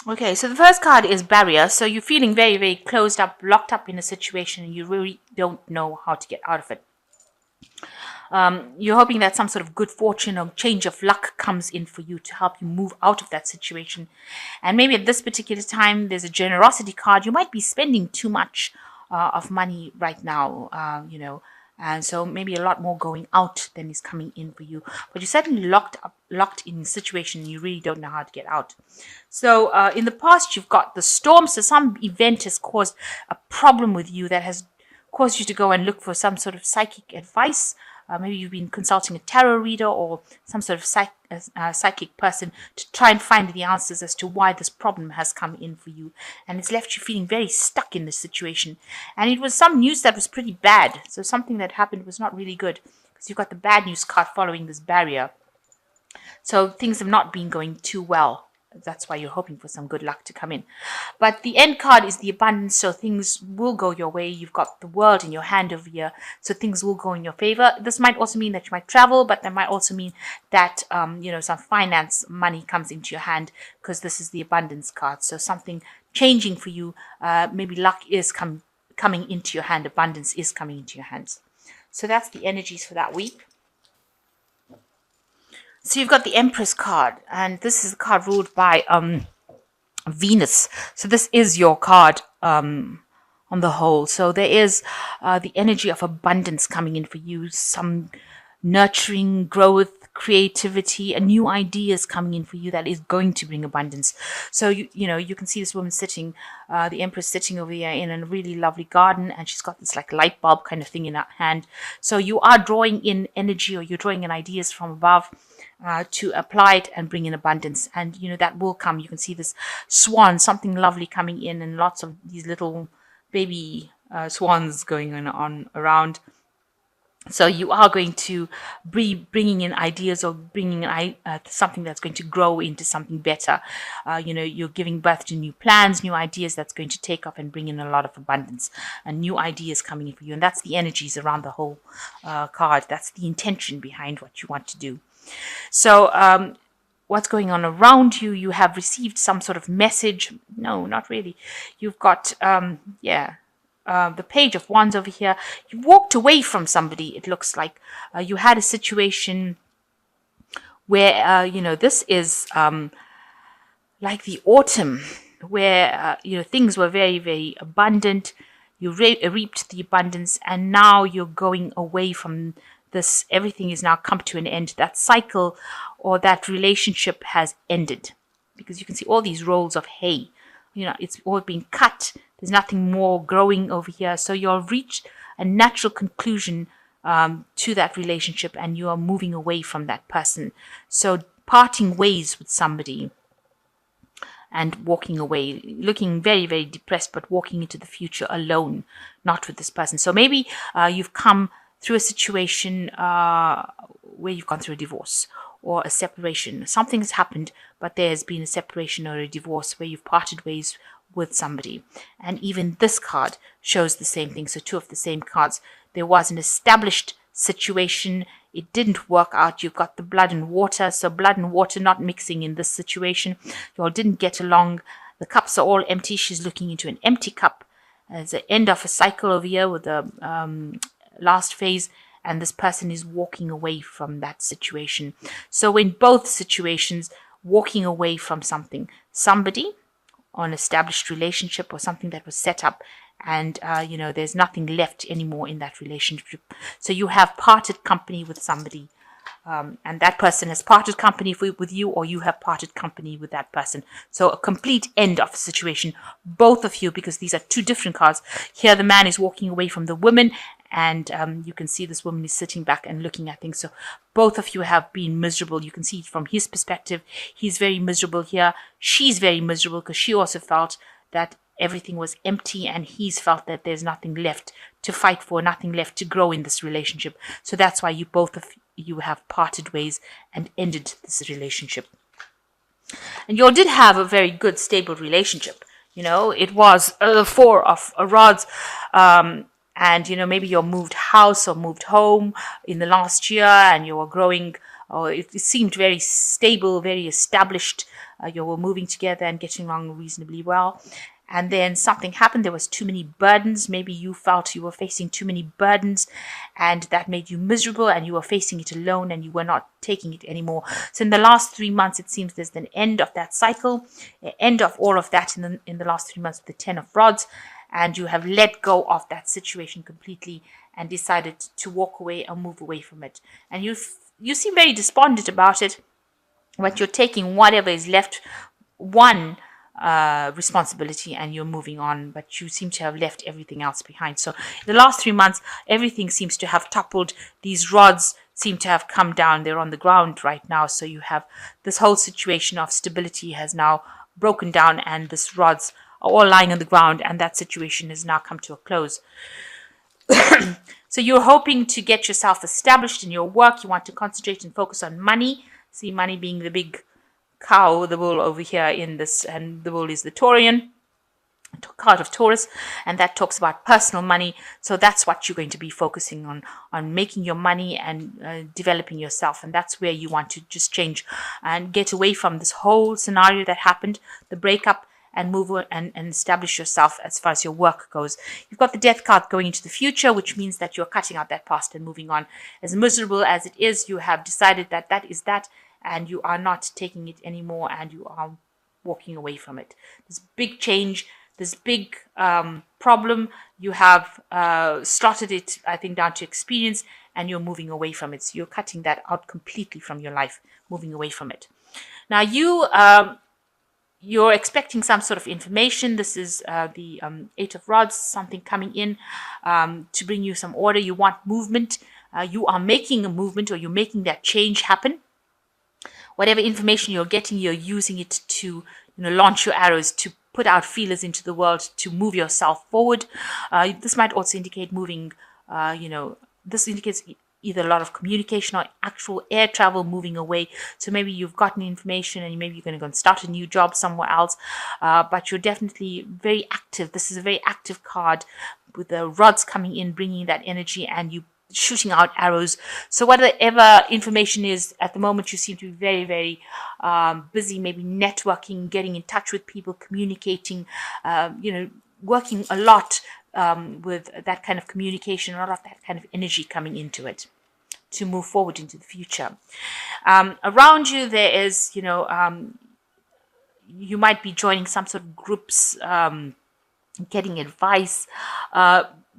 Okay, so the first card is barrier. So you're feeling very, very closed up, locked up in a situation, and you really don't know how to get out of it. You're hoping that some sort of good fortune or change of luck comes in for you to help you move out of that situation. And maybe at this particular time, there's a generosity card. You might be spending too much of money right now, and so maybe a lot more going out than is coming in for you. But you're certainly locked in a situation you really don't know how to get out. So in the past, you've got the storm. So some event has caused a problem with you that has caused you to go and look for some sort of psychic advice. Maybe you've been consulting a tarot reader or some sort of psychic person to try and find the answers as to why this problem has come in for you. And it's left you feeling very stuck in this situation. And it was some news that was pretty bad. So something that happened was not really good, because you've got the bad news card following this barrier. So things have not been going too well. That's why you're hoping for some good luck to come in. But the end card is the abundance, so things will go your way. You've got the world in your hand over here, so things will go in your favor. This might also mean that you might travel, but that might also mean that some finance money comes into your hand, because this is the abundance card. So something changing for you. Maybe luck is coming into your hand. Abundance is coming into your hands. So that's the energies for that week. So you've got the Empress card, and this is a card ruled by Venus. So this is your card on the whole. So there is the energy of abundance coming in for you, some nurturing growth, creativity, and new ideas coming in for you that is going to bring abundance. So you can see this woman sitting, the Empress sitting over here in a really lovely garden, and she's got this like light bulb kind of thing in her hand. So you are drawing in energy, or you're drawing in ideas from above to apply it and bring in abundance. And that will come. You can see this swan, something lovely coming in, and lots of these little baby swans going on around. So you are going to be bringing in ideas, or bringing in something that's going to grow into something better. You're giving birth to new plans, new ideas that's going to take off and bring in a lot of abundance, and new ideas coming in for you. And that's the energies around the whole card. That's the intention behind what you want to do. So what's going on around you? You have received some sort of message. No, not really. You've got, the Page of Wands over here. You walked away from somebody. It looks like you had a situation where, this is like the autumn, where, things were very, very abundant. You reaped the abundance, and now you're going away from this. Everything is now come to an end. That cycle or that relationship has ended, because you can see all these rolls of hay. It's all been cut. There's nothing more growing over here. So you'll reach a natural conclusion to that relationship, and you are moving away from that person. So parting ways with somebody and walking away, looking very, very depressed, but walking into the future alone, not with this person. So maybe you've come through a situation where you've gone through a divorce or a separation. Something has happened, but there has been a separation or a divorce where you've parted ways with somebody. And even this card shows the same thing. So two of the same cards. There was an established situation. It didn't work out. You've got the blood and water. So blood and water not mixing in this situation. You all didn't get along. The cups are all empty. She's looking into an empty cup. There's the end of a cycle over here with the last phase, and this person is walking away from that situation. So in both situations, walking away from somebody or an established relationship or something that was set up, and there's nothing left anymore in that relationship. So you have parted company with somebody, and that person has parted company with you, or you have parted company with that person. So a complete end of the situation, both of you, because these are two different cards. Here the man is walking away from the woman, and you can see this woman is sitting back and looking at things. So both of you have been miserable. You can see from his perspective, he's very miserable here. She's very miserable because she also felt that everything was empty, and he's felt that there's nothing left to fight for, nothing left to grow in this relationship. So that's why you both of you have parted ways and ended this relationship. And you all did have a very good, stable relationship. It was the Four of Rods, and maybe you moved house or moved home in the last year, and you were growing or it seemed very stable, very established. You were moving together and getting along reasonably well. And then something happened. There was too many burdens. Maybe you felt you were facing too many burdens, and that made you miserable, and you were facing it alone, and you were not taking it anymore. So in the last 3 months, it seems there's an end of that cycle, an end of all of that in the last 3 months with the 10 of Rods, and you have let go of that situation completely and decided to walk away or move away from it. And you seem very despondent about it, but you're taking whatever is left, one responsibility, and you're moving on, but you seem to have left everything else behind. So in the last 3 months, everything seems to have toppled. These rods seem to have come down. They're on the ground right now. So you have this whole situation of stability has now broken down, and these rods are all lying on the ground, and that situation has now come to a close. So you're hoping to get yourself established in your work. You want to concentrate and focus on money. See money being the big cow, the bull over here in this, and the bull is the Taurian card of Taurus, and that talks about personal money. So that's what you're going to be focusing on making your money and developing yourself. And that's where you want to just change and get away from this whole scenario that happened, the breakup, and move and establish yourself as far as your work goes. You've got the Death card going into the future, which means that you're cutting out that past and moving on. As miserable as it is, you have decided that that is that, and you are not taking it anymore, and you are walking away from it. This big change, this big problem, you have started it, I think, down to experience, and you're moving away from it. So you're cutting that out completely from your life, moving away from it. Now you're expecting some sort of information. This is the 8 of Rods, something coming in to bring you some order. You want movement. You are making a movement, or you're making that change happen. Whatever information you're getting, you're using it to launch your arrows, to put out feelers into the world, to move yourself forward. This might also indicate moving, this indicates either a lot of communication or actual air travel, moving away. So maybe you've gotten information and maybe you're going to go and start a new job somewhere else, but you're definitely very active. This is a very active card with the rods coming in, bringing that energy, and you shooting out arrows. So whatever information is at the moment, you seem to be very, very busy, maybe networking, getting in touch with people, communicating, working a lot with that kind of communication, a lot of that kind of energy coming into it to move forward into the future. Around you, there is, you might be joining some sort of groups, getting advice,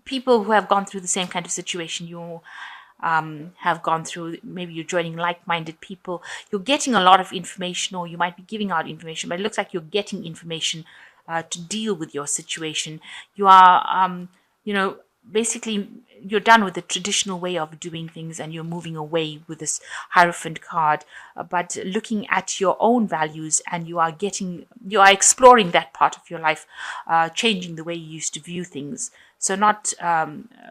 people who have gone through the same kind of situation you have gone through. Maybe you're joining like-minded people. You're getting a lot of information, or you might be giving out information, but it looks like you're getting information to deal with your situation. You are, basically you're done with the traditional way of doing things, and you're moving away with this Hierophant card, but looking at your own values, and you are exploring that part of your life, changing the way you used to view things. So not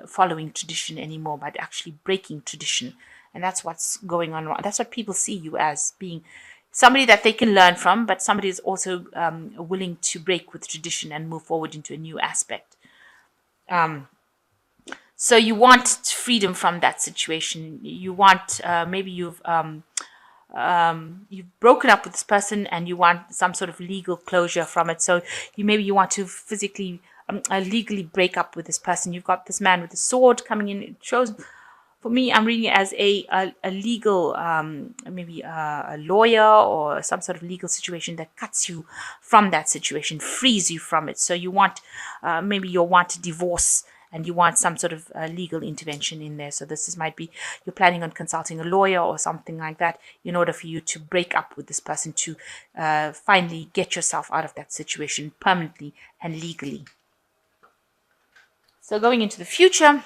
following tradition anymore, but actually breaking tradition. And that's what's going on. That's what people see you as, being somebody that they can learn from, but somebody is also willing to break with tradition and move forward into a new aspect. So you want freedom from that situation. You want, maybe you've broken up with this person, and you want some sort of legal closure from it. So you want to physically, legally break up with this person. You've got this man with the sword coming in. It shows, for me, I'm reading it as a legal, maybe a lawyer or some sort of legal situation that cuts you from that situation, frees you from it. So you want, maybe you want a divorce, and you want some sort of legal intervention in there. So might be you're planning on consulting a lawyer or something like that in order for you to break up with this person, to finally get yourself out of that situation permanently and legally. So going into the future,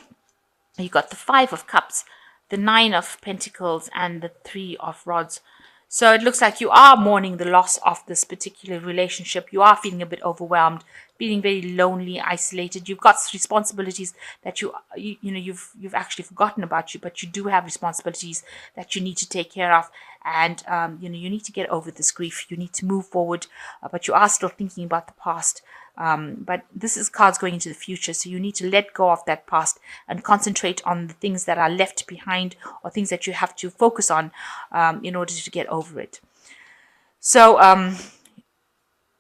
you got the 5 of Cups, the 9 of Pentacles, and the 3 of Rods. So it looks like you are mourning the loss of this particular relationship. You are feeling a bit overwhelmed, feeling very lonely, isolated. You've got responsibilities that you've actually forgotten about you, but you do have responsibilities that you need to take care of. and you need to get over this grief. You need to move forward, but you are still thinking about the past. But this is cards going into the future, so you need to let go of that past and concentrate on the things that are left behind, or things that you have to focus on in order to get over it. So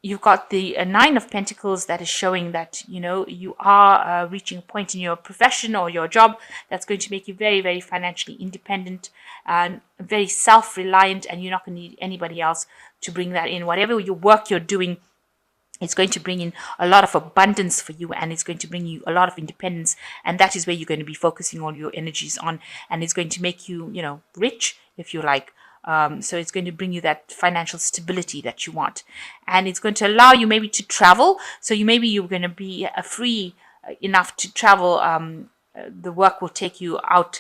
you've got the Nine of Pentacles that is showing that you are reaching a point in your profession or your job that's going to make you very, very financially independent and very self-reliant, and you're not going to need anybody else to bring that in. Whatever your work you're doing, it's going to bring in a lot of abundance for you, and it's going to bring you a lot of independence, and that is where you're going to be focusing all your energies on, and it's going to make you, rich, if you like. So it's going to bring you that financial stability that you want, and it's going to allow you maybe to travel. So you're going to be free enough to travel. The work will take you out.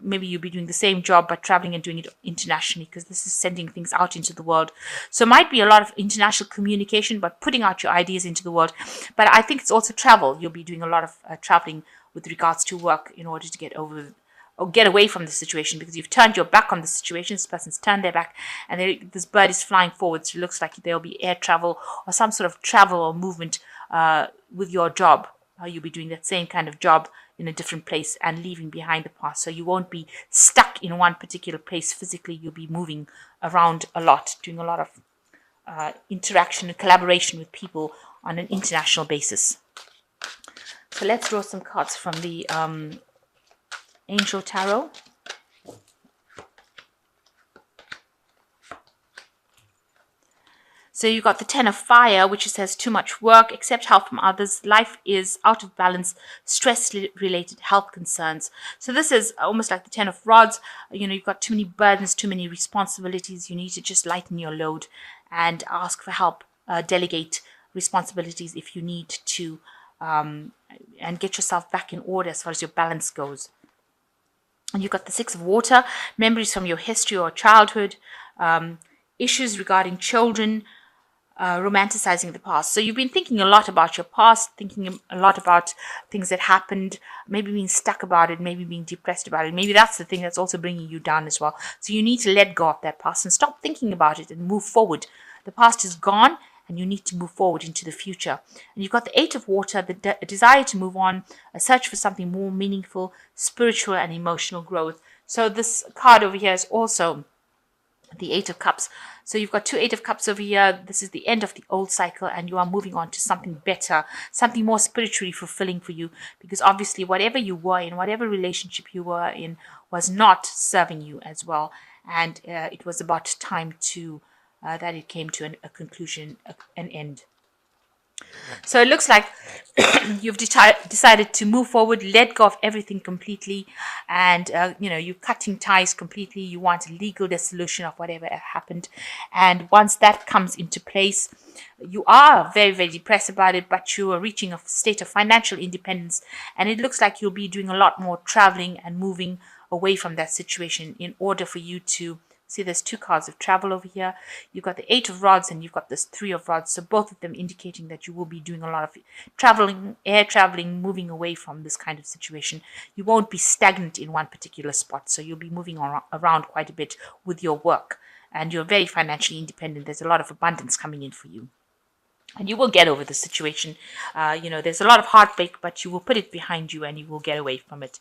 Maybe you'll be doing the same job but traveling and doing it internationally, because this is sending things out into the world. So it might be a lot of international communication, but putting out your ideas into the world. But I think it's also travel. You'll be doing a lot of traveling with regards to work in order to get over or get away from the situation, because you've turned your back on the situation. This person's turned their back, and this bird is flying forward. So it looks like there'll be air travel or some sort of travel or movement with your job. You'll be doing that same kind of job in a different place and leaving behind the past. So you won't be stuck in one particular place physically. You'll be moving around a lot, doing a lot of interaction and collaboration with people on an international basis. So let's draw some cards from the Angel Tarot. So you've got the Ten of Fire, which says too much work, accept help from others, life is out of balance, stress-related health concerns. So this is almost like the Ten of Rods. You've got too many burdens, too many responsibilities. You need to just lighten your load and ask for help, delegate responsibilities if you need to, and get yourself back in order as far as your balance goes. And you've got the Six of Water, memories from your history or childhood, issues regarding children, romanticizing the past. So you've been thinking a lot about your past, thinking a lot about things that happened, maybe being stuck about it, maybe being depressed about it. Maybe that's the thing that's also bringing you down as well. So you need to let go of that past and stop thinking about it and move forward. The past is gone, and you need to move forward into the future. And you've got the Eight of Water, the desire to move on, a search for something more meaningful, spiritual and emotional growth. So this card over here is also the Eight of Cups. So you've got two Eight of Cups over here. This is the end of the old cycle, and you are moving on to something better, something more spiritually fulfilling for you, because obviously whatever you were in, whatever relationship you were in, was not serving you as well, and it was about time to that it came to a conclusion, an end. So it looks like you've decided to move forward, let go of everything completely, and you're cutting ties completely. You want a legal dissolution of whatever happened, and once that comes into place, you are very, very depressed about it, but you are reaching a state of financial independence, and it looks like you'll be doing a lot more traveling and moving away from that situation in order for you to see. There's two cards of travel over here. You've got the Eight of Rods and you've got this Three of Rods. So both of them indicating that you will be doing a lot of traveling, air traveling, moving away from this kind of situation. You won't be stagnant in one particular spot. So you'll be moving around quite a bit with your work. And you're very financially independent. There's a lot of abundance coming in for you. And you will get over the situation. There's a lot of heartbreak, but you will put it behind you and you will get away from it.